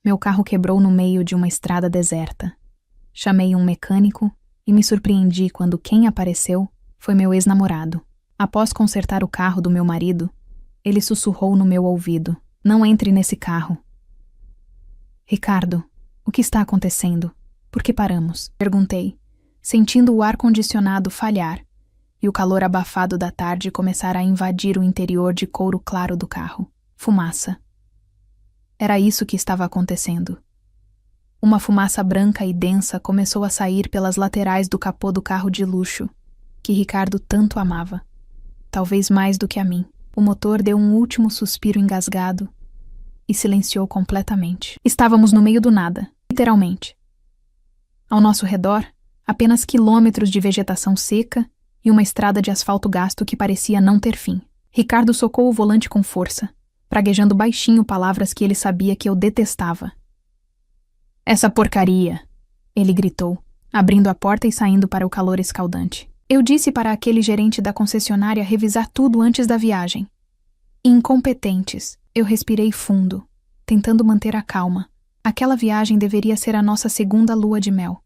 Meu carro quebrou no meio de uma estrada deserta. Chamei um mecânico e me surpreendi quando quem apareceu foi meu ex-namorado. Após consertar o carro do meu marido, ele sussurrou no meu ouvido: "Não entre nesse carro." "Ricardo, o que está acontecendo? Por que paramos?" perguntei, sentindo o ar-condicionado falhar e o calor abafado da tarde começar a invadir o interior de couro claro do carro. Fumaça. Era isso que estava acontecendo. Uma fumaça branca e densa começou a sair pelas laterais do capô do carro de luxo, que Ricardo tanto amava. Talvez mais do que a mim. O motor deu um último suspiro engasgado e silenciou completamente. Estávamos no meio do nada, literalmente. Ao nosso redor, apenas quilômetros de vegetação seca e uma estrada de asfalto gasto que parecia não ter fim. Ricardo socou o volante com força, praguejando baixinho palavras que ele sabia que eu detestava. "Essa porcaria!" ele gritou, abrindo a porta e saindo para o calor escaldante. Eu disse para aquele gerente da concessionária revisar tudo antes da viagem. Incompetentes. Eu respirei fundo, tentando manter a calma. Aquela viagem deveria ser a nossa segunda lua de mel.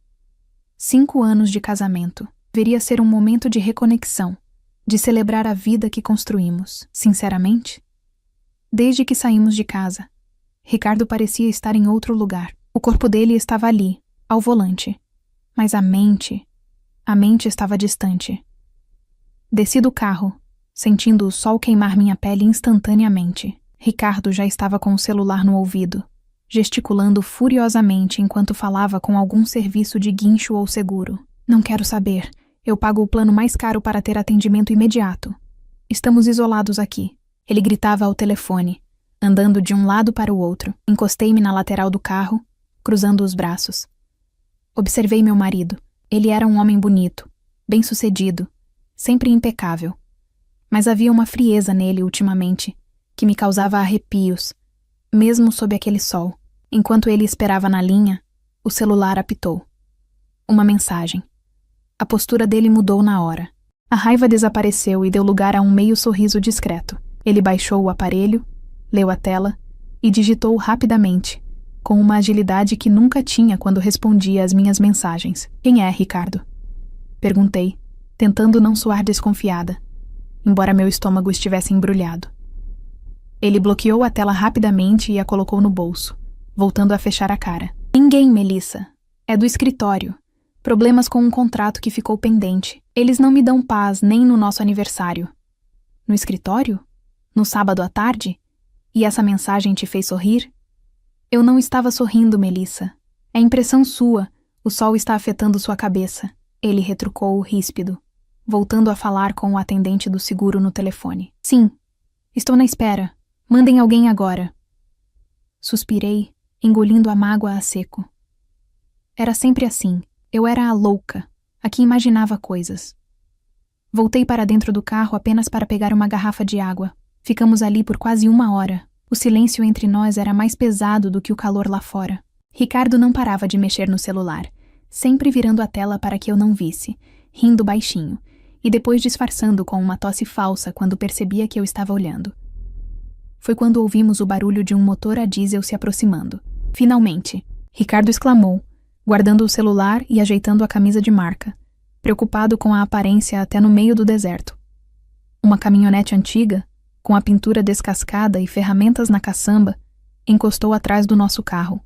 5 anos de casamento. Deveria ser um momento de reconexão, de celebrar a vida que construímos. Sinceramente, desde que saímos de casa, Ricardo parecia estar em outro lugar. O corpo dele estava ali, ao volante, mas a mente estava distante. Desci do carro, sentindo o sol queimar minha pele instantaneamente. Ricardo já estava com o celular no ouvido, gesticulando furiosamente enquanto falava com algum serviço de guincho ou seguro. "Não quero saber. Eu pago o plano mais caro para ter atendimento imediato. Estamos isolados aqui." Ele gritava ao telefone, andando de um lado para o outro. Encostei-me na lateral do carro, cruzando os braços. Observei meu marido. Ele era um homem bonito, bem-sucedido, sempre impecável. Mas havia uma frieza nele ultimamente, que me causava arrepios, mesmo sob aquele sol. Enquanto ele esperava na linha, o celular apitou. Uma mensagem. A postura dele mudou na hora. A raiva desapareceu e deu lugar a um meio sorriso discreto. Ele baixou o aparelho, leu a tela e digitou rapidamente, com uma agilidade que nunca tinha quando respondia às minhas mensagens. "Quem é, Ricardo?" perguntei, tentando não soar desconfiada, embora meu estômago estivesse embrulhado. Ele bloqueou a tela rapidamente e a colocou no bolso, voltando a fechar a cara. "Ninguém, Melissa. É do escritório. Problemas com um contrato que ficou pendente. Eles não me dão paz nem no nosso aniversário." "No escritório? No sábado à tarde? E essa mensagem te fez sorrir?" "Eu não estava sorrindo, Melissa. É impressão sua. O sol está afetando sua cabeça." Ele retrucou ríspido, voltando a falar com o atendente do seguro no telefone. "Sim. Estou na espera. Mandem alguém agora." Suspirei, engolindo a mágoa a seco. Era sempre assim. Eu era a louca, a que imaginava coisas. Voltei para dentro do carro apenas para pegar uma garrafa de água. Ficamos ali por quase 1 hora. O silêncio entre nós era mais pesado do que o calor lá fora. Ricardo não parava de mexer no celular, sempre virando a tela para que eu não visse, rindo baixinho, e depois disfarçando com uma tosse falsa quando percebia que eu estava olhando. Foi quando ouvimos o barulho de um motor a diesel se aproximando. "Finalmente!" Ricardo exclamou, guardando o celular e ajeitando a camisa de marca, preocupado com a aparência até no meio do deserto. Uma caminhonete antiga, com a pintura descascada e ferramentas na caçamba, encostou atrás do nosso carro.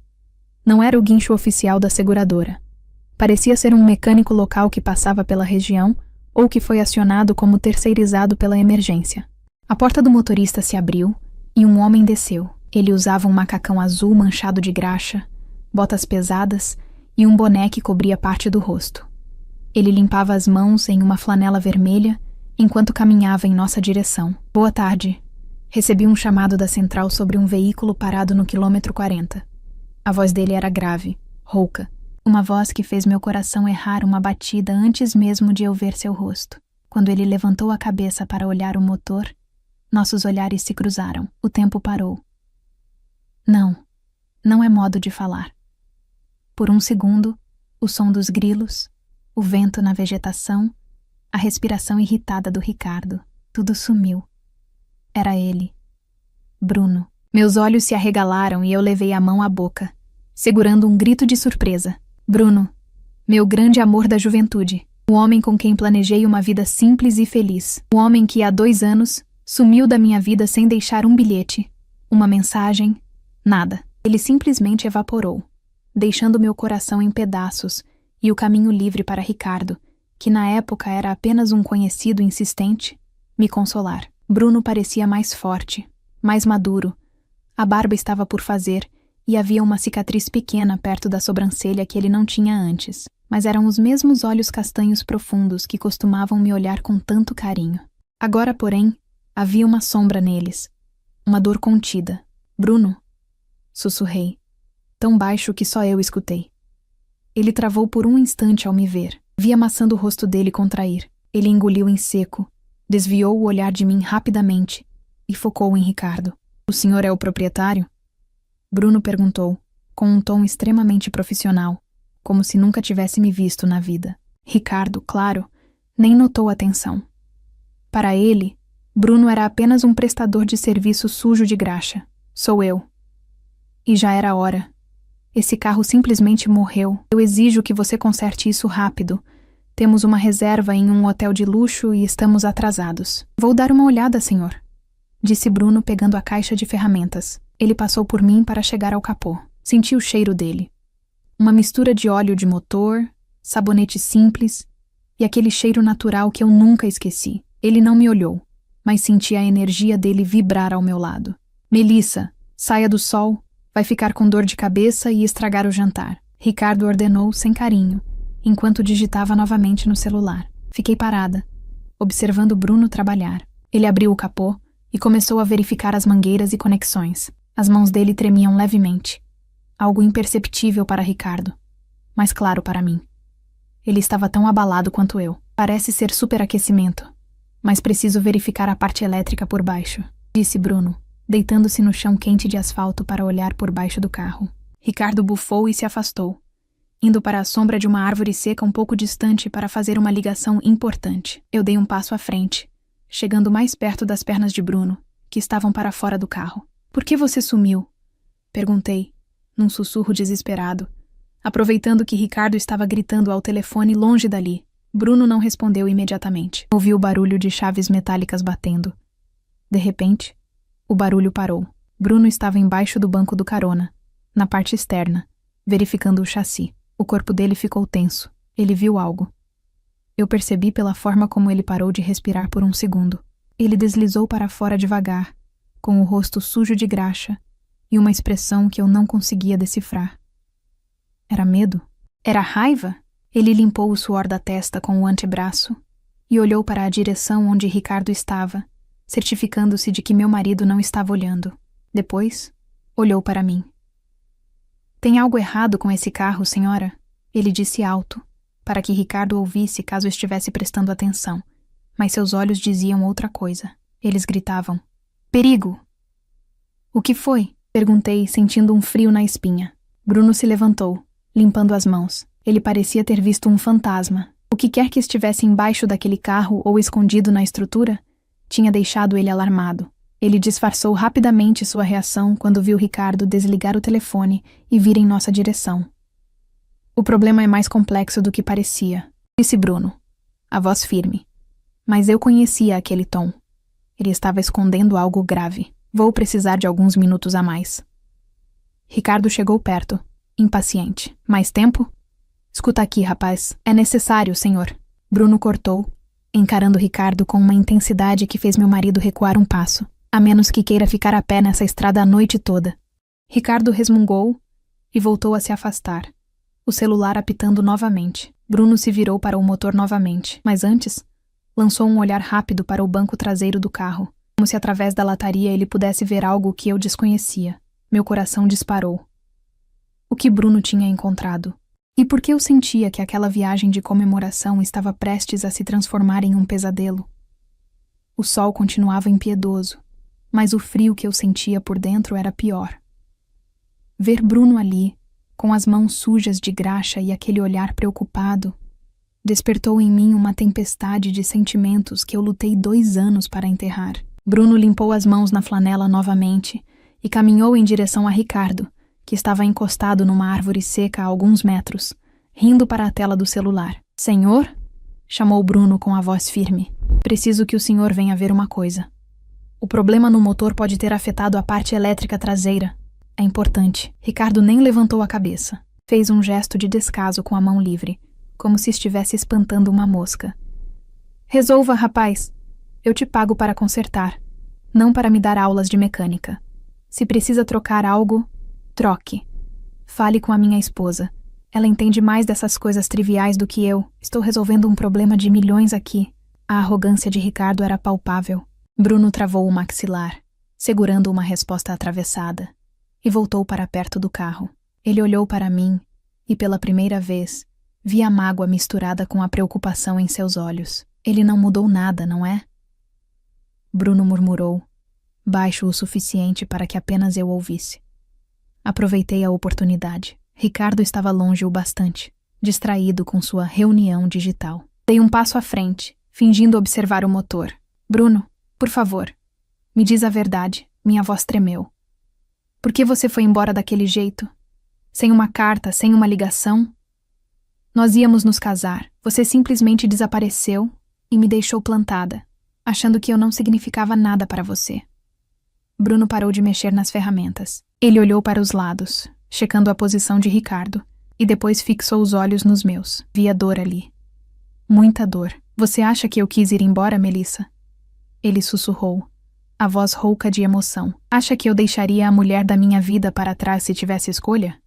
Não era o guincho oficial da seguradora. Parecia ser um mecânico local que passava pela região ou que foi acionado como terceirizado pela emergência. A porta do motorista se abriu e um homem desceu. Ele usava um macacão azul manchado de graxa, botas pesadas e um boné que cobria parte do rosto. Ele limpava as mãos em uma flanela vermelha enquanto caminhava em nossa direção. "Boa tarde." Recebi um chamado da central sobre um veículo parado no quilômetro 40. A voz dele era grave, rouca. Uma voz que fez meu coração errar uma batida antes mesmo de eu ver seu rosto. Quando ele levantou a cabeça para olhar o motor, nossos olhares se cruzaram. O tempo parou. Não é modo de falar. Por um segundo, o som dos grilos, o vento na vegetação, a respiração irritada do Ricardo, tudo sumiu. Era ele. Bruno. Meus olhos se arregalaram e eu levei a mão à boca, segurando um grito de surpresa. Bruno, meu grande amor da juventude. O homem com quem planejei uma vida simples e feliz. O homem que há 2 anos sumiu da minha vida sem deixar um bilhete, uma mensagem, nada. Ele simplesmente evaporou, deixando meu coração em pedaços e o caminho livre para Ricardo, que na época era apenas um conhecido insistente, me consolar. Bruno parecia mais forte, mais maduro. A barba estava por fazer e havia uma cicatriz pequena perto da sobrancelha que ele não tinha antes, mas eram os mesmos olhos castanhos profundos que costumavam me olhar com tanto carinho. Agora, porém, havia uma sombra neles, uma dor contida. Bruno, sussurrei, tão baixo que só eu escutei. Ele travou por um instante ao me ver. Vi a maçã do rosto dele contrair. Ele engoliu em seco, desviou o olhar de mim rapidamente e focou em Ricardo. O senhor é o proprietário? Bruno perguntou, com um tom extremamente profissional, como se nunca tivesse me visto na vida. Ricardo, claro, nem notou a atenção. Para ele, Bruno era apenas um prestador de serviço sujo de graxa. Sou eu. E já era hora. Esse carro simplesmente morreu. Eu exijo que você conserte isso rápido. Temos uma reserva em um hotel de luxo e estamos atrasados. Vou dar uma olhada, senhor, disse Bruno pegando a caixa de ferramentas. Ele passou por mim para chegar ao capô. Senti o cheiro dele. Uma mistura de óleo de motor, sabonete simples e aquele cheiro natural que eu nunca esqueci. Ele não me olhou, mas senti a energia dele vibrar ao meu lado. Melissa, saia do sol, vai ficar com dor de cabeça e estragar o jantar. Ricardo ordenou sem carinho, enquanto digitava novamente no celular. Fiquei parada, observando Bruno trabalhar. Ele abriu o capô e começou a verificar as mangueiras e conexões. As mãos dele tremiam levemente. Algo imperceptível para Ricardo, mas claro para mim. Ele estava tão abalado quanto eu. Parece ser superaquecimento, mas preciso verificar a parte elétrica por baixo, disse Bruno, deitando-se no chão quente de asfalto para olhar por baixo do carro. Ricardo bufou e se afastou, indo para a sombra de uma árvore seca um pouco distante para fazer uma ligação importante. Eu dei um passo à frente, chegando mais perto das pernas de Bruno, que estavam para fora do carro. Por que você sumiu? Perguntei, num sussurro desesperado, aproveitando que Ricardo estava gritando ao telefone longe dali. Bruno não respondeu imediatamente. Ouvi o barulho de chaves metálicas batendo. De repente, o barulho parou. Bruno estava embaixo do banco do carona, na parte externa, verificando o chassi. O corpo dele ficou tenso. Ele viu algo. Eu percebi pela forma como ele parou de respirar por um segundo. Ele deslizou para fora devagar, com o rosto sujo de graxa e uma expressão que eu não conseguia decifrar. Era medo? Era raiva? Ele limpou o suor da testa com o antebraço e olhou para a direção onde Ricardo estava, certificando-se de que meu marido não estava olhando. Depois, olhou para mim. Tem algo errado com esse carro, senhora? Ele disse alto, para que Ricardo ouvisse caso estivesse prestando atenção, mas seus olhos diziam outra coisa. Eles gritavam: perigo! O que foi? Perguntei, sentindo um frio na espinha. Bruno se levantou, limpando as mãos. Ele parecia ter visto um fantasma. O que quer que estivesse embaixo daquele carro ou escondido na estrutura, tinha deixado ele alarmado. Ele disfarçou rapidamente sua reação quando viu Ricardo desligar o telefone e vir em nossa direção. O problema é mais complexo do que parecia, disse Bruno, a voz firme. Mas eu conhecia aquele tom. Ele estava escondendo algo grave. Vou precisar de alguns minutos a mais. Ricardo chegou perto, impaciente. Mais tempo? Escuta aqui, rapaz. É necessário, senhor. Bruno cortou, encarando Ricardo com uma intensidade que fez meu marido recuar um passo. A menos que queira ficar a pé nessa estrada a noite toda. Ricardo resmungou e voltou a se afastar, o celular apitando novamente. Bruno se virou para o motor novamente, mas antes, lançou um olhar rápido para o banco traseiro do carro, como se através da lataria ele pudesse ver algo que eu desconhecia. Meu coração disparou. O que Bruno tinha encontrado? E por que eu sentia que aquela viagem de comemoração estava prestes a se transformar em um pesadelo? O sol continuava impiedoso, mas o frio que eu sentia por dentro era pior. Ver Bruno ali, com as mãos sujas de graxa e aquele olhar preocupado, despertou em mim uma tempestade de sentimentos que eu lutei 2 anos para enterrar. Bruno limpou as mãos na flanela novamente e caminhou em direção a Ricardo, que estava encostado numa árvore seca a alguns metros, rindo para a tela do celular. Senhor? Chamou Bruno com a voz firme. Preciso que o senhor venha ver uma coisa. O problema no motor pode ter afetado a parte elétrica traseira. É importante. Ricardo nem levantou a cabeça. Fez um gesto de descaso com a mão livre, como se estivesse espantando uma mosca. Resolva, rapaz. Eu te pago para consertar, não para me dar aulas de mecânica. Se precisa trocar algo, troque. Fale com a minha esposa. Ela entende mais dessas coisas triviais do que eu. Estou resolvendo um problema de milhões aqui. A arrogância de Ricardo era palpável. Bruno travou o maxilar, segurando uma resposta atravessada, e voltou para perto do carro. Ele olhou para mim e, pela primeira vez, vi a mágoa misturada com a preocupação em seus olhos. Ele não mudou nada, não é? Bruno murmurou, baixo o suficiente para que apenas eu ouvisse. Aproveitei a oportunidade. Ricardo estava longe o bastante, distraído com sua reunião digital. Dei um passo à frente, fingindo observar o motor. Bruno, por favor, me diz a verdade. Minha voz tremeu. Por que você foi embora daquele jeito? Sem uma carta, sem uma ligação? Nós íamos nos casar. Você simplesmente desapareceu e me deixou plantada, achando que eu não significava nada para você. Bruno parou de mexer nas ferramentas. Ele olhou para os lados, checando a posição de Ricardo, e depois fixou os olhos nos meus. Via dor ali. Muita dor. Você acha que eu quis ir embora, Melissa? Ele sussurrou, a voz rouca de emoção. Acha que eu deixaria a mulher da minha vida para trás se tivesse escolha?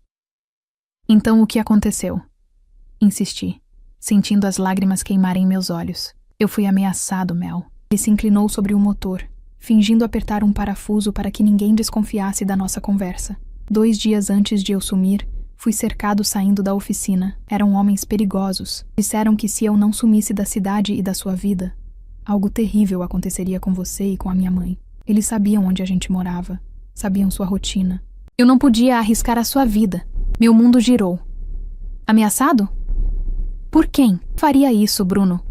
Então o que aconteceu? Insisti, sentindo as lágrimas queimarem meus olhos. Eu fui ameaçado, Mel. Ele se inclinou sobre o motor, fingindo apertar um parafuso para que ninguém desconfiasse da nossa conversa. 2 dias antes de eu sumir, fui cercado saindo da oficina. Eram homens perigosos. Disseram que se eu não sumisse da cidade e da sua vida, algo terrível aconteceria com você e com a minha mãe. Eles sabiam onde a gente morava, sabiam sua rotina. Eu não podia arriscar a sua vida. Meu mundo girou. Ameaçado? Por quem faria isso, Bruno?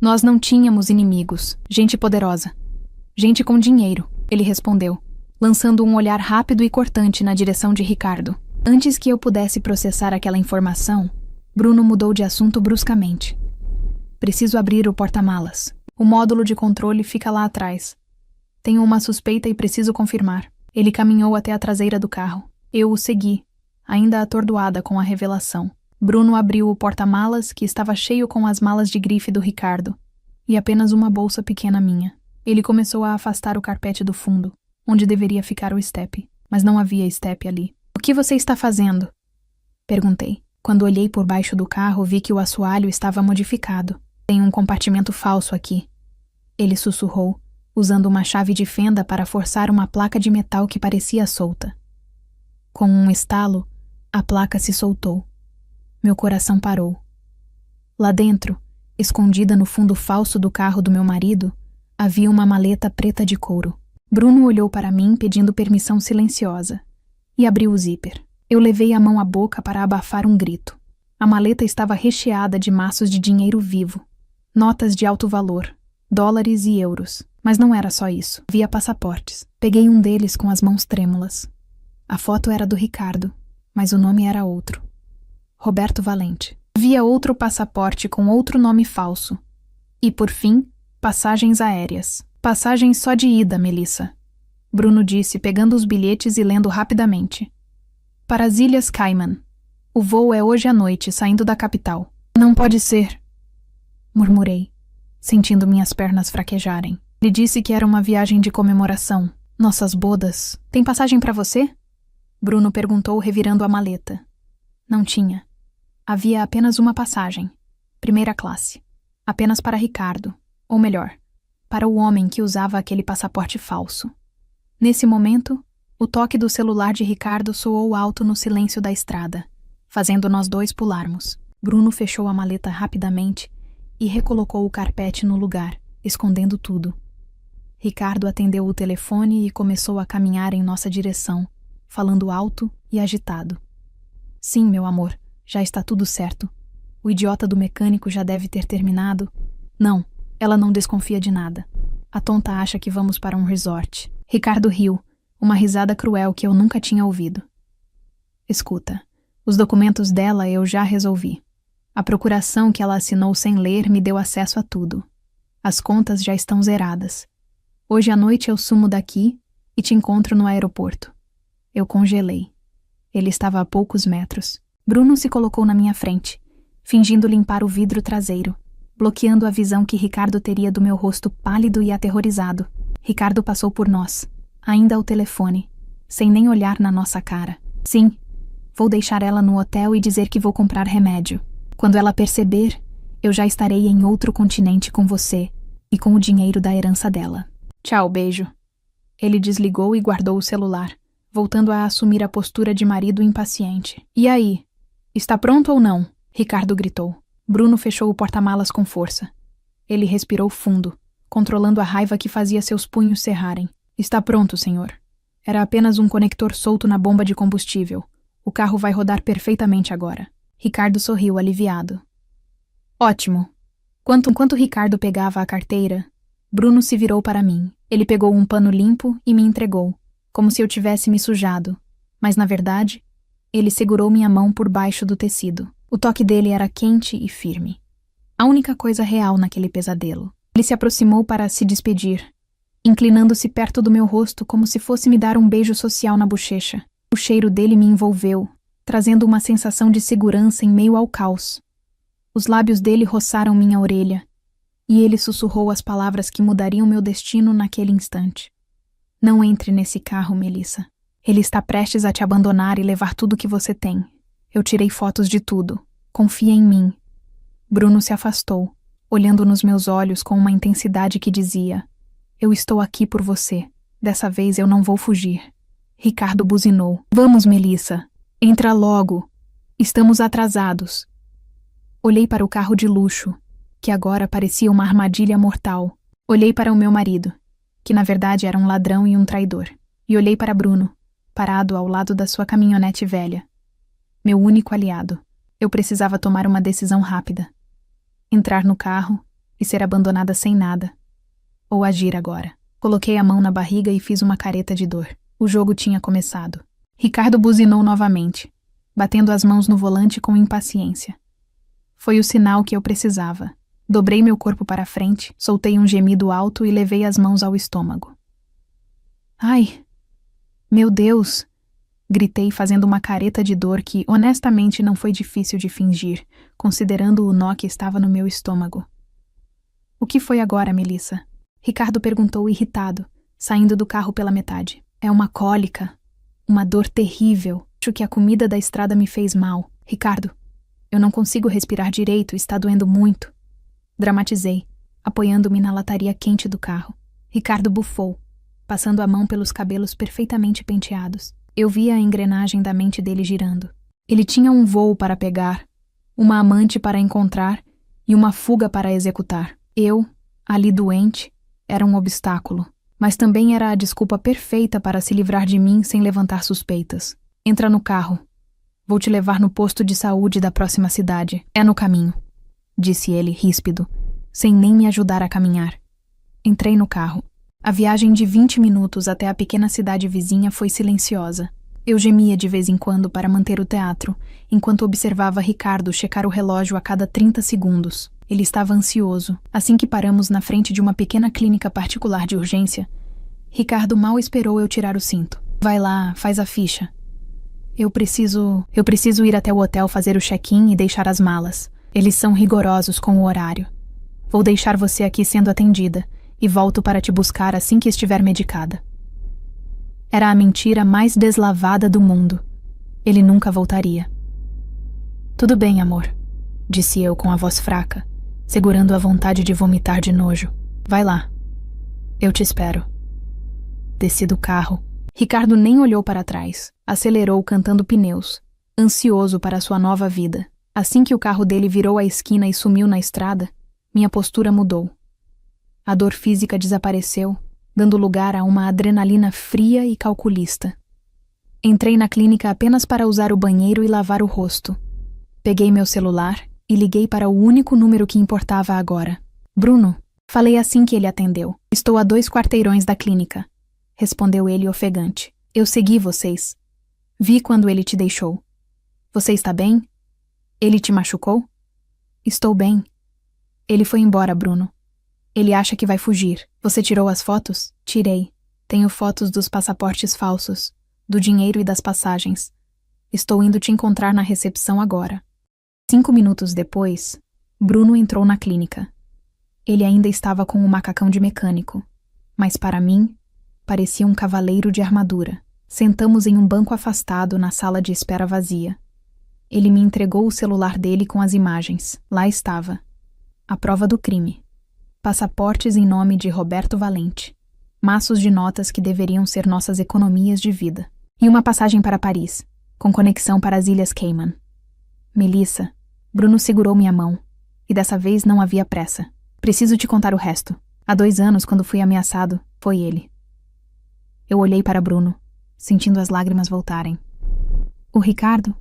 Nós não tínhamos inimigos. Gente poderosa. Gente com dinheiro, ele respondeu, lançando um olhar rápido e cortante na direção de Ricardo. Antes que eu pudesse processar aquela informação, Bruno mudou de assunto bruscamente. Preciso abrir o porta-malas. O módulo de controle fica lá atrás. Tenho uma suspeita e preciso confirmar. Ele caminhou até a traseira do carro. Eu o segui, ainda atordoada com a revelação. Bruno abriu o porta-malas, que estava cheio com as malas de grife do Ricardo, e apenas uma bolsa pequena minha. Ele começou a afastar o carpete do fundo, onde deveria ficar o estepe, mas não havia estepe ali. O que você está fazendo? Perguntei. Quando olhei por baixo do carro, vi que o assoalho estava modificado. Tem um compartimento falso aqui. Ele sussurrou, usando uma chave de fenda para forçar uma placa de metal que parecia solta. Com um estalo, a placa se soltou. Meu coração parou. Lá dentro, escondida no fundo falso do carro do meu marido, havia uma maleta preta de couro. Bruno olhou para mim pedindo permissão silenciosa e abriu o zíper. Eu levei a mão à boca para abafar um grito. A maleta estava recheada de maços de dinheiro vivo, notas de alto valor, dólares e euros. Mas não era só isso. Havia passaportes. Peguei um deles com as mãos trêmulas. A foto era do Ricardo, mas o nome era outro. Roberto Valente. Havia outro passaporte com outro nome falso. E, por fim, passagens aéreas. Passagens só de ida, Melissa. Bruno disse, pegando os bilhetes e lendo rapidamente. Para as Ilhas Cayman. O voo é hoje à noite, saindo da capital. Não pode ser. Murmurei, sentindo minhas pernas fraquejarem. Ele disse que era uma viagem de comemoração. Nossas bodas. Tem passagem para você? Bruno perguntou, revirando a maleta. Não tinha. Havia apenas uma passagem. Primeira classe. Apenas para Ricardo. Ou melhor, para o homem que usava aquele passaporte falso. Nesse momento, o toque do celular de Ricardo soou alto no silêncio da estrada, fazendo nós dois pularmos. Bruno fechou a maleta rapidamente e recolocou o carpete no lugar, escondendo tudo. Ricardo atendeu o telefone e começou a caminhar em nossa direção, falando alto e agitado. Sim, meu amor, já está tudo certo. O idiota do mecânico já deve ter terminado. Não, ela não desconfia de nada. A tonta acha que vamos para um resort. Ricardo riu, uma risada cruel que eu nunca tinha ouvido. Escuta, os documentos dela eu já resolvi. A procuração que ela assinou sem ler me deu acesso a tudo. As contas já estão zeradas. Hoje à noite eu sumo daqui e te encontro no aeroporto. Eu congelei. Ele estava a poucos metros. Bruno se colocou na minha frente, fingindo limpar o vidro traseiro, bloqueando a visão que Ricardo teria do meu rosto pálido e aterrorizado. Ricardo passou por nós, ainda ao telefone, sem nem olhar na nossa cara. Sim, vou deixar ela no hotel e dizer que vou comprar remédio. Quando ela perceber, eu já estarei em outro continente com você e com o dinheiro da herança dela. Tchau, beijo. Ele desligou e guardou o celular, voltando a assumir a postura de marido impaciente. E aí? Está pronto ou não? Ricardo gritou. Bruno fechou o porta-malas com força. Ele respirou fundo, controlando a raiva que fazia seus punhos cerrarem. Está pronto, senhor. Era apenas um conector solto na bomba de combustível. O carro vai rodar perfeitamente agora. Ricardo sorriu aliviado. Ótimo. Enquanto Ricardo pegava a carteira, Bruno se virou para mim. Ele pegou um pano limpo e me entregou, como se eu tivesse me sujado. Mas, na verdade, ele segurou minha mão por baixo do tecido. O toque dele era quente e firme. A única coisa real naquele pesadelo. Ele se aproximou para se despedir, inclinando-se perto do meu rosto como se fosse me dar um beijo social na bochecha. O cheiro dele me envolveu, trazendo uma sensação de segurança em meio ao caos. Os lábios dele roçaram minha orelha, e ele sussurrou as palavras que mudariam meu destino naquele instante. Não entre nesse carro, Melissa. Ele está prestes a te abandonar e levar tudo que você tem. Eu tirei fotos de tudo. Confia em mim. Bruno se afastou, olhando nos meus olhos com uma intensidade que dizia: eu estou aqui por você. Dessa vez eu não vou fugir. Ricardo buzinou. Vamos, Melissa. Entra logo. Estamos atrasados. Olhei para o carro de luxo, que agora parecia uma armadilha mortal. Olhei para o meu marido, que na verdade era um ladrão e um traidor. E olhei para Bruno, parado ao lado da sua caminhonete velha. Meu único aliado. Eu precisava tomar uma decisão rápida. Entrar no carro e ser abandonada sem nada. Ou agir agora. Coloquei a mão na barriga e fiz uma careta de dor. O jogo tinha começado. Ricardo buzinou novamente, batendo as mãos no volante com impaciência. Foi o sinal que eu precisava. Dobrei meu corpo para frente, soltei um gemido alto e levei as mãos ao estômago. Ai! Meu Deus! Gritei fazendo uma careta de dor que, honestamente, não foi difícil de fingir, considerando o nó que estava no meu estômago. O que foi agora, Melissa? Ricardo perguntou irritado, saindo do carro pela metade. É uma cólica. Uma dor terrível. Acho que a comida da estrada me fez mal. Ricardo, eu não consigo respirar direito, está doendo muito. Dramatizei, apoiando-me na lataria quente do carro. Ricardo bufou, passando a mão pelos cabelos perfeitamente penteados. Eu via a engrenagem da mente dele girando. Ele tinha um voo para pegar, uma amante para encontrar e uma fuga para executar. Eu, ali doente, era um obstáculo, mas também era a desculpa perfeita para se livrar de mim sem levantar suspeitas. Entra no carro. Vou te levar no posto de saúde da próxima cidade. É no caminho, disse ele, ríspido, sem nem me ajudar a caminhar. Entrei no carro. A viagem de 20 minutos até a pequena cidade vizinha foi silenciosa. Eu gemia de vez em quando para manter o teatro, enquanto observava Ricardo checar o relógio a cada 30 segundos. Ele estava ansioso. Assim que paramos na frente de uma pequena clínica particular de urgência, Ricardo mal esperou eu tirar o cinto. Vai lá, faz a ficha. Eu preciso ir até o hotel fazer o check-in e deixar as malas. Eles são rigorosos com o horário. Vou deixar você aqui sendo atendida e volto para te buscar assim que estiver medicada. Era a mentira mais deslavada do mundo. Ele nunca voltaria. Tudo bem, amor, disse eu com a voz fraca, segurando a vontade de vomitar de nojo. Vai lá. Eu te espero. Desci do carro. Ricardo nem olhou para trás. Acelerou cantando pneus, ansioso para sua nova vida. Assim que o carro dele virou a esquina e sumiu na estrada, minha postura mudou. A dor física desapareceu, dando lugar a uma adrenalina fria e calculista. Entrei na clínica apenas para usar o banheiro e lavar o rosto. Peguei meu celular e liguei para o único número que importava agora. Bruno, falei assim que ele atendeu. Estou a 2 quarteirões da clínica, respondeu ele ofegante. Eu segui vocês. Vi quando ele te deixou. Você está bem? Ele te machucou? Estou bem. Ele foi embora, Bruno. Ele acha que vai fugir. Você tirou as fotos? Tirei. Tenho fotos dos passaportes falsos, do dinheiro e das passagens. Estou indo te encontrar na recepção agora. 5 minutos depois, Bruno entrou na clínica. Ele ainda estava com o macacão de mecânico, mas para mim, parecia um cavaleiro de armadura. Sentamos em um banco afastado na sala de espera vazia. Ele me entregou o celular dele com as imagens. Lá estava. A prova do crime. Passaportes em nome de Roberto Valente. Maços de notas que deveriam ser nossas economias de vida. E uma passagem para Paris, com conexão para as Ilhas Cayman. Melissa, Bruno segurou minha mão. E dessa vez não havia pressa. Preciso te contar o resto. Há 2 anos, quando fui ameaçado, foi ele. Eu olhei para Bruno, sentindo as lágrimas voltarem. O Ricardo?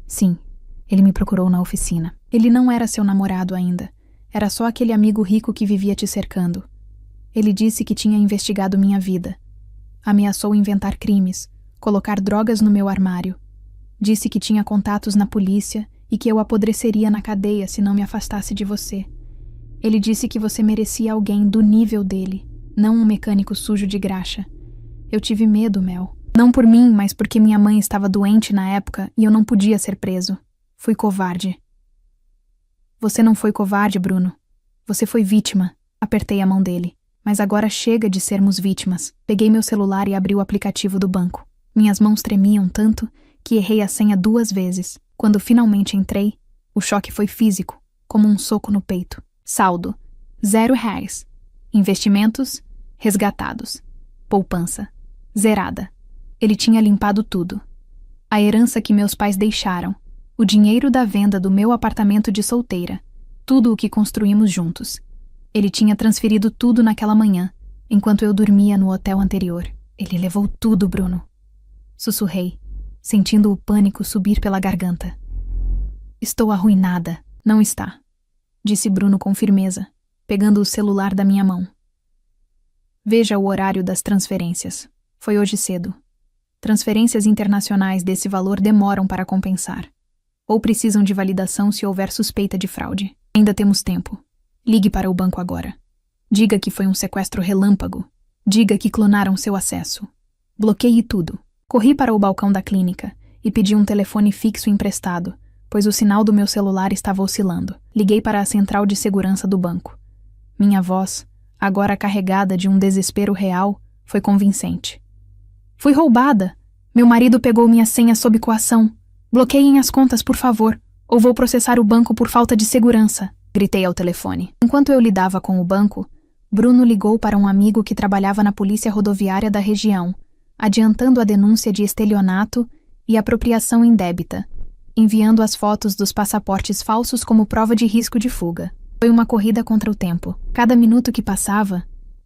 Sim, ele me procurou na oficina. Ele não era seu namorado ainda. Era só aquele amigo rico que vivia te cercando. Ele disse que tinha investigado minha vida. Ameaçou inventar crimes, colocar drogas no meu armário. Disse que tinha contatos na polícia e que eu apodreceria na cadeia se não me afastasse de você. Ele disse que você merecia alguém do nível dele, não um mecânico sujo de graxa. Eu tive medo, Mel. Não por mim, mas porque minha mãe estava doente na época e eu não podia ser preso. Fui covarde. Você não foi covarde, Bruno. Você foi vítima. Apertei a mão dele. Mas agora chega de sermos vítimas. Peguei meu celular e abri o aplicativo do banco. Minhas mãos tremiam tanto que errei a senha 2 vezes. Quando finalmente entrei, o choque foi físico, como um soco no peito. Saldo: R$0. Investimentos: resgatados. Poupança: zerada. Ele tinha limpado tudo. A herança que meus pais deixaram, o dinheiro da venda do meu apartamento de solteira, tudo o que construímos juntos. Ele tinha transferido tudo naquela manhã, enquanto eu dormia no hotel anterior. Ele levou tudo, Bruno. Sussurrei, sentindo o pânico subir pela garganta. Estou arruinada. Não está, disse Bruno com firmeza, pegando o celular da minha mão. Veja o horário das transferências. Foi hoje cedo. Transferências internacionais desse valor demoram para compensar. Ou precisam de validação se houver suspeita de fraude. Ainda temos tempo. Ligue para o banco agora. Diga que foi um sequestro relâmpago. Diga que clonaram seu acesso. Bloqueie tudo. Corri para o balcão da clínica e pedi um telefone fixo emprestado, pois o sinal do meu celular estava oscilando. Liguei para a central de segurança do banco. Minha voz, agora carregada de um desespero real, foi convincente. Fui roubada. Meu marido pegou minha senha sob coação. Bloqueiem as contas, por favor, ou vou processar o banco por falta de segurança, gritei ao telefone. Enquanto eu lidava com o banco, Bruno ligou para um amigo que trabalhava na polícia rodoviária da região, adiantando a denúncia de estelionato e apropriação indébita, enviando as fotos dos passaportes falsos como prova de risco de fuga. Foi uma corrida contra o tempo. Cada minuto que passava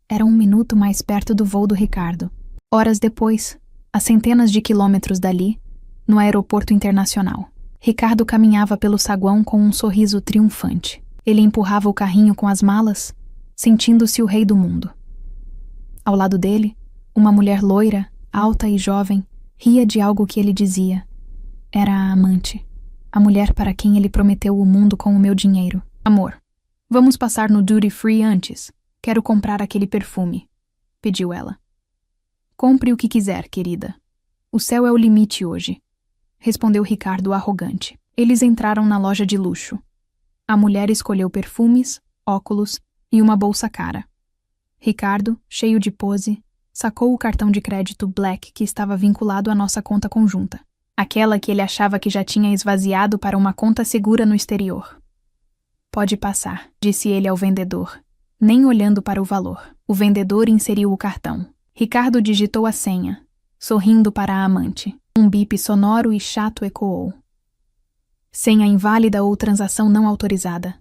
era um minuto mais perto do voo do Ricardo. Horas depois, a centenas de quilômetros dali, no aeroporto internacional, Ricardo caminhava pelo saguão com um sorriso triunfante. Ele empurrava o carrinho com as malas, sentindo-se o rei do mundo. Ao lado dele, uma mulher loira, alta e jovem, ria de algo que ele dizia. Era a amante, a mulher para quem ele prometeu o mundo com o meu dinheiro. Amor, vamos passar no duty free antes. Quero comprar aquele perfume, pediu ela. Compre o que quiser, querida. O céu é o limite hoje, respondeu Ricardo arrogante. Eles entraram na loja de luxo. A mulher escolheu perfumes, óculos e uma bolsa cara. Ricardo, cheio de pose, sacou o cartão de crédito Black que estava vinculado à nossa conta conjunta. Aquela que ele achava que já tinha esvaziado para uma conta segura no exterior. Pode passar, disse ele ao vendedor, nem olhando para o valor. O vendedor inseriu o cartão. Ricardo digitou a senha, sorrindo para a amante. Um bip sonoro e chato ecoou. Senha inválida ou transação não autorizada,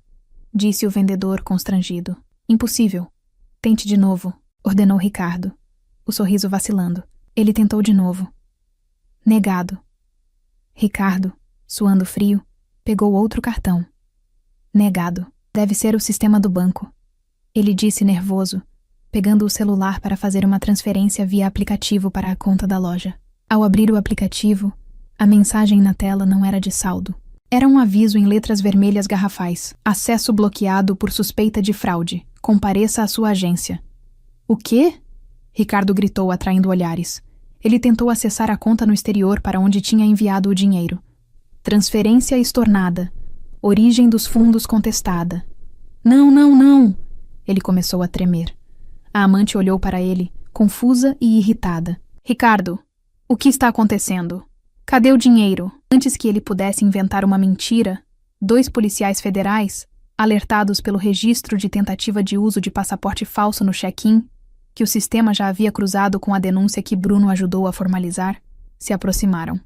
disse o vendedor constrangido. Impossível. Tente de novo, ordenou Ricardo, o sorriso vacilando. Ele tentou de novo. Negado. Ricardo, suando frio, pegou outro cartão. Negado. Deve ser o sistema do banco. Ele disse nervoso, pegando o celular para fazer uma transferência via aplicativo para a conta da loja. Ao abrir o aplicativo, a mensagem na tela não era de saldo. Era um aviso em letras vermelhas garrafais. Acesso bloqueado por suspeita de fraude. Compareça à sua agência. O quê? Ricardo gritou, atraindo olhares. Ele tentou acessar a conta no exterior para onde tinha enviado o dinheiro. Transferência estornada. Origem dos fundos contestada. Não, não, não! Ele começou a tremer. A amante olhou para ele, confusa e irritada. Ricardo, o que está acontecendo? Cadê o dinheiro? Antes que ele pudesse inventar uma mentira, 2 policiais federais, alertados pelo registro de tentativa de uso de passaporte falso no check-in, que o sistema já havia cruzado com a denúncia que Bruno ajudou a formalizar, se aproximaram.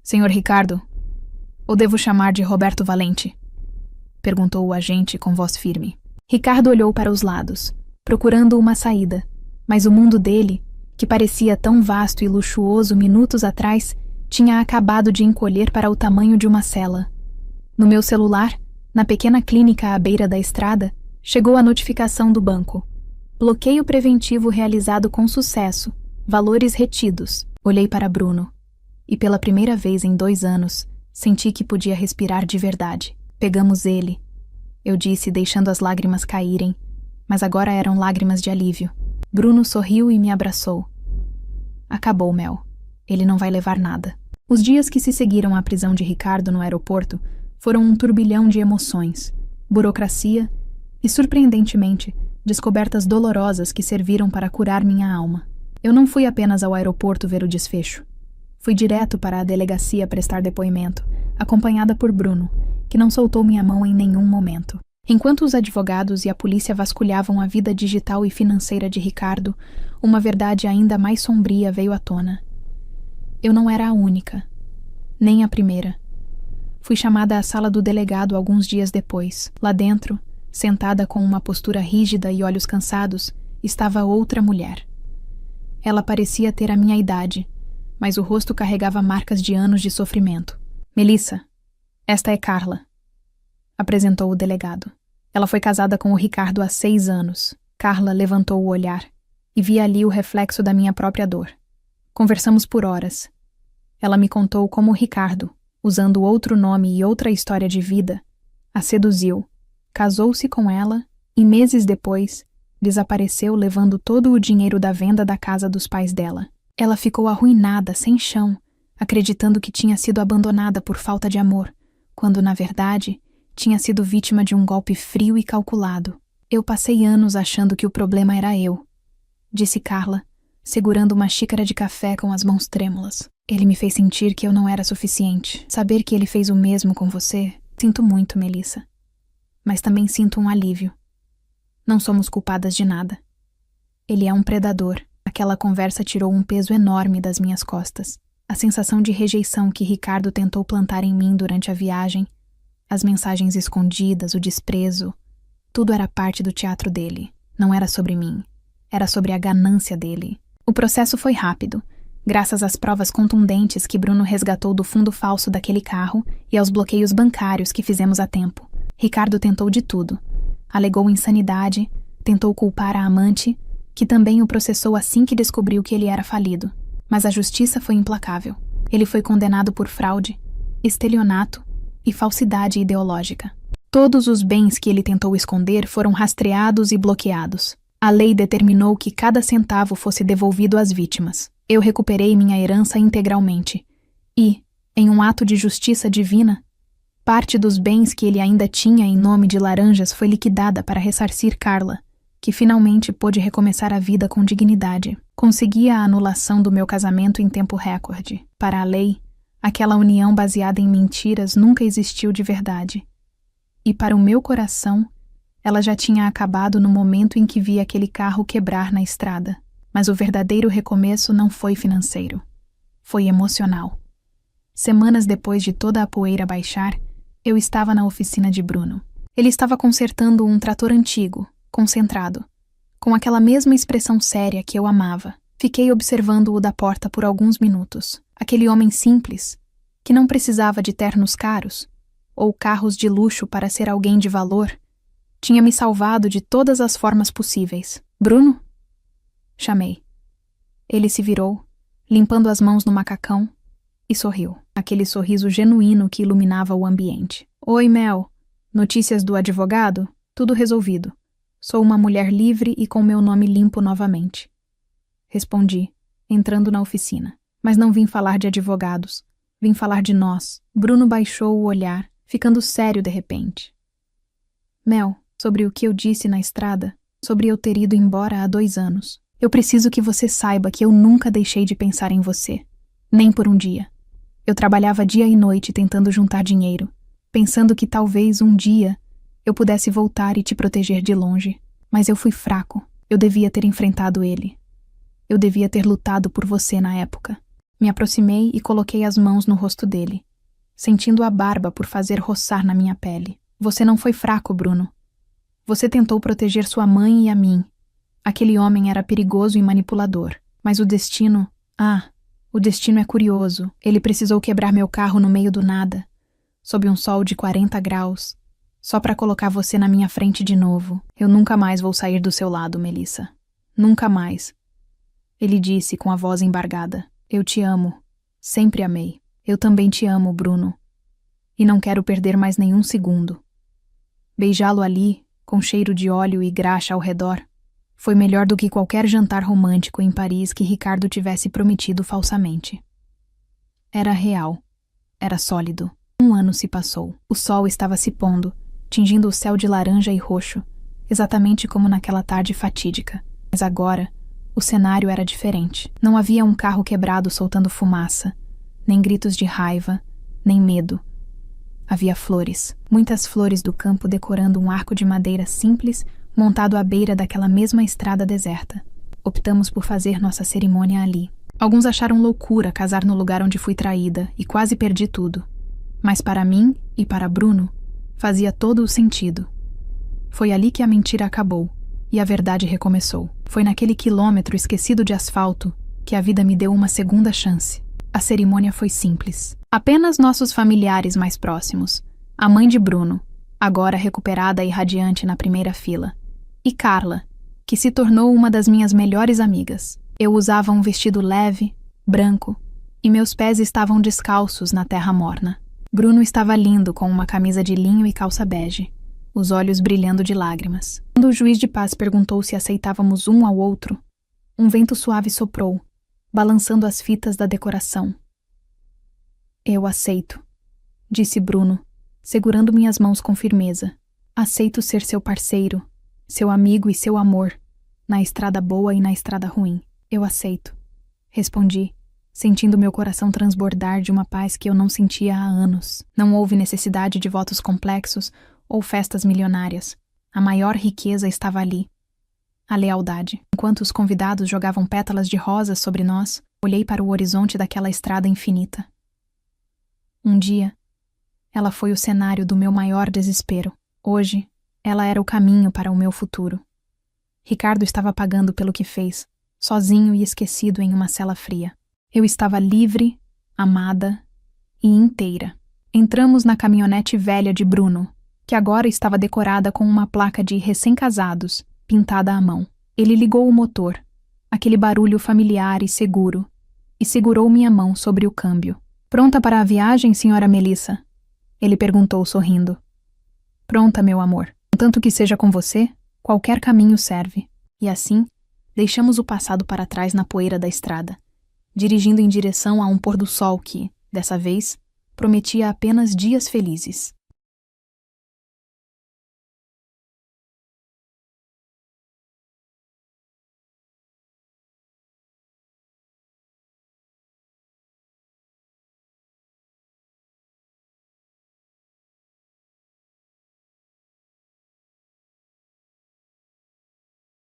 Senhor Ricardo, ou devo chamar de Roberto Valente? Perguntou o agente com voz firme. Ricardo olhou para os lados, procurando uma saída, mas o mundo dele, que parecia tão vasto e luxuoso minutos atrás, tinha acabado de encolher para o tamanho de uma cela. No meu celular, na pequena clínica à beira da estrada, chegou a notificação do banco. Bloqueio preventivo realizado com sucesso. Valores retidos. Olhei para Bruno. E pela primeira vez em 2 anos, senti que podia respirar de verdade. Pegamos ele. Eu disse, deixando as lágrimas caírem, mas agora eram lágrimas de alívio. Bruno sorriu e me abraçou. Acabou, Mel. Ele não vai levar nada. Os dias que se seguiram à prisão de Ricardo no aeroporto foram um turbilhão de emoções, burocracia e, surpreendentemente, descobertas dolorosas que serviram para curar minha alma. Eu não fui apenas ao aeroporto ver o desfecho. Fui direto para a delegacia prestar depoimento, acompanhada por Bruno, que não soltou minha mão em nenhum momento. Enquanto os advogados e a polícia vasculhavam a vida digital e financeira de Ricardo, uma verdade ainda mais sombria veio à tona. Eu não era a única, nem a primeira. Fui chamada à sala do delegado alguns dias depois. Lá dentro, sentada com uma postura rígida e olhos cansados, estava outra mulher. Ela parecia ter a minha idade, mas o rosto carregava marcas de anos de sofrimento. Melissa, esta é Carla, apresentou o delegado. Ela foi casada com o Ricardo há 6 anos. Carla levantou o olhar e vi ali o reflexo da minha própria dor. Conversamos por horas. Ela me contou como o Ricardo, usando outro nome e outra história de vida, a seduziu, casou-se com ela e meses depois desapareceu levando todo o dinheiro da venda da casa dos pais dela. Ela ficou arruinada, sem chão, acreditando que tinha sido abandonada por falta de amor, quando, na verdade, tinha sido vítima de um golpe frio e calculado. Eu passei anos achando que o problema era eu, disse Carla, segurando uma xícara de café com as mãos trêmulas. Ele me fez sentir que eu não era suficiente. Saber que ele fez o mesmo com você, sinto muito, Melissa. Mas também sinto um alívio. Não somos culpadas de nada. Ele é um predador. Aquela conversa tirou um peso enorme das minhas costas. A sensação de rejeição que Ricardo tentou plantar em mim durante a viagem, as mensagens escondidas, o desprezo, tudo era parte do teatro dele. Não era sobre mim. Era sobre a ganância dele. O processo foi rápido, graças às provas contundentes que Bruno resgatou do fundo falso daquele carro e aos bloqueios bancários que fizemos a tempo. Ricardo tentou de tudo. Alegou insanidade, tentou culpar a amante, que também o processou assim que descobriu que ele era falido. Mas a justiça foi implacável. Ele foi condenado por fraude, estelionato e falsidade ideológica. Todos os bens que ele tentou esconder foram rastreados e bloqueados. A lei determinou que cada centavo fosse devolvido às vítimas. Eu recuperei minha herança integralmente. E, em um ato de justiça divina, parte dos bens que ele ainda tinha em nome de Laranjas foi liquidada para ressarcir Carla, que finalmente pôde recomeçar a vida com dignidade. Consegui a anulação do meu casamento em tempo recorde. Para a lei, aquela união baseada em mentiras nunca existiu de verdade. E para o meu coração, ela já tinha acabado no momento em que vi aquele carro quebrar na estrada. Mas o verdadeiro recomeço não foi financeiro. Foi emocional. Semanas depois de toda a poeira baixar, eu estava na oficina de Bruno. Ele estava consertando um trator antigo, concentrado, com aquela mesma expressão séria que eu amava. Fiquei observando-o da porta por alguns minutos. Aquele homem simples, que não precisava de ternos caros, ou carros de luxo para ser alguém de valor, tinha me salvado de todas as formas possíveis. Bruno? Chamei. Ele se virou, limpando as mãos no macacão, e sorriu. Aquele sorriso genuíno que iluminava o ambiente. Oi, Mel. Notícias do advogado? Tudo resolvido. Sou uma mulher livre e com meu nome limpo novamente. Respondi, entrando na oficina. Mas não vim falar de advogados. Vim falar de nós. Bruno baixou o olhar, ficando sério de repente. Mel, sobre o que eu disse na estrada, sobre eu ter ido embora há 2 anos. Eu preciso que você saiba que eu nunca deixei de pensar em você. Nem por um dia. Eu trabalhava dia e noite tentando juntar dinheiro, pensando que talvez um dia eu pudesse voltar e te proteger de longe. Mas eu fui fraco. Eu devia ter enfrentado ele. Eu devia ter lutado por você na época. Me aproximei e coloquei as mãos no rosto dele, sentindo a barba por fazer roçar na minha pele. Você não foi fraco, Bruno. Você tentou proteger sua mãe e a mim. Aquele homem era perigoso e manipulador. Mas o destino... o destino é curioso. Ele precisou quebrar meu carro no meio do nada, sob um sol de 40 graus, só para colocar você na minha frente de novo. Eu nunca mais vou sair do seu lado, Melissa. Nunca mais. Ele disse com a voz embargada. Eu te amo. Sempre amei. Eu também te amo, Bruno. E não quero perder mais nenhum segundo. Beijá-lo ali, com cheiro de óleo e graxa ao redor, foi melhor do que qualquer jantar romântico em Paris que Ricardo tivesse prometido falsamente. Era real. Era sólido. 1 ano se passou. O sol estava se pondo, tingindo o céu de laranja e roxo, exatamente como naquela tarde fatídica. Mas agora, o cenário era diferente. Não havia um carro quebrado soltando fumaça, nem gritos de raiva, nem medo. Havia flores, muitas flores do campo decorando um arco de madeira simples montado à beira daquela mesma estrada deserta. Optamos por fazer nossa cerimônia ali. Alguns acharam loucura casar no lugar onde fui traída e quase perdi tudo. Mas para mim e para Bruno, fazia todo o sentido. Foi ali que a mentira acabou e a verdade recomeçou. Foi naquele quilômetro esquecido de asfalto que a vida me deu uma segunda chance. A cerimônia foi simples. Apenas nossos familiares mais próximos, a mãe de Bruno, agora recuperada e radiante na primeira fila, e Carla, que se tornou uma das minhas melhores amigas. Eu usava um vestido leve, branco, e meus pés estavam descalços na terra morna. Bruno estava lindo com uma camisa de linho e calça bege, os olhos brilhando de lágrimas. Quando o juiz de paz perguntou se aceitávamos um ao outro, um vento suave soprou, balançando as fitas da decoração. Eu aceito, disse Bruno, segurando minhas mãos com firmeza. Aceito ser seu parceiro, seu amigo e seu amor, na estrada boa e na estrada ruim. Eu aceito, respondi, sentindo meu coração transbordar de uma paz que eu não sentia há anos. Não houve necessidade de votos complexos ou festas milionárias. A maior riqueza estava ali. A lealdade. Enquanto os convidados jogavam pétalas de rosas sobre nós, olhei para o horizonte daquela estrada infinita. Um dia, ela foi o cenário do meu maior desespero. Hoje, ela era o caminho para o meu futuro. Ricardo estava pagando pelo que fez, sozinho e esquecido em uma cela fria. Eu estava livre, amada e inteira. Entramos na caminhonete velha de Bruno, que agora estava decorada com uma placa de recém-casados, pintada à mão. Ele ligou o motor, aquele barulho familiar e seguro, e segurou minha mão sobre o câmbio. Pronta para a viagem, senhora Melissa? Ele perguntou sorrindo. Pronta, meu amor. Contanto que seja com você, qualquer caminho serve. E assim, deixamos o passado para trás na poeira da estrada, dirigindo em direção a um pôr do sol que, dessa vez, prometia apenas dias felizes.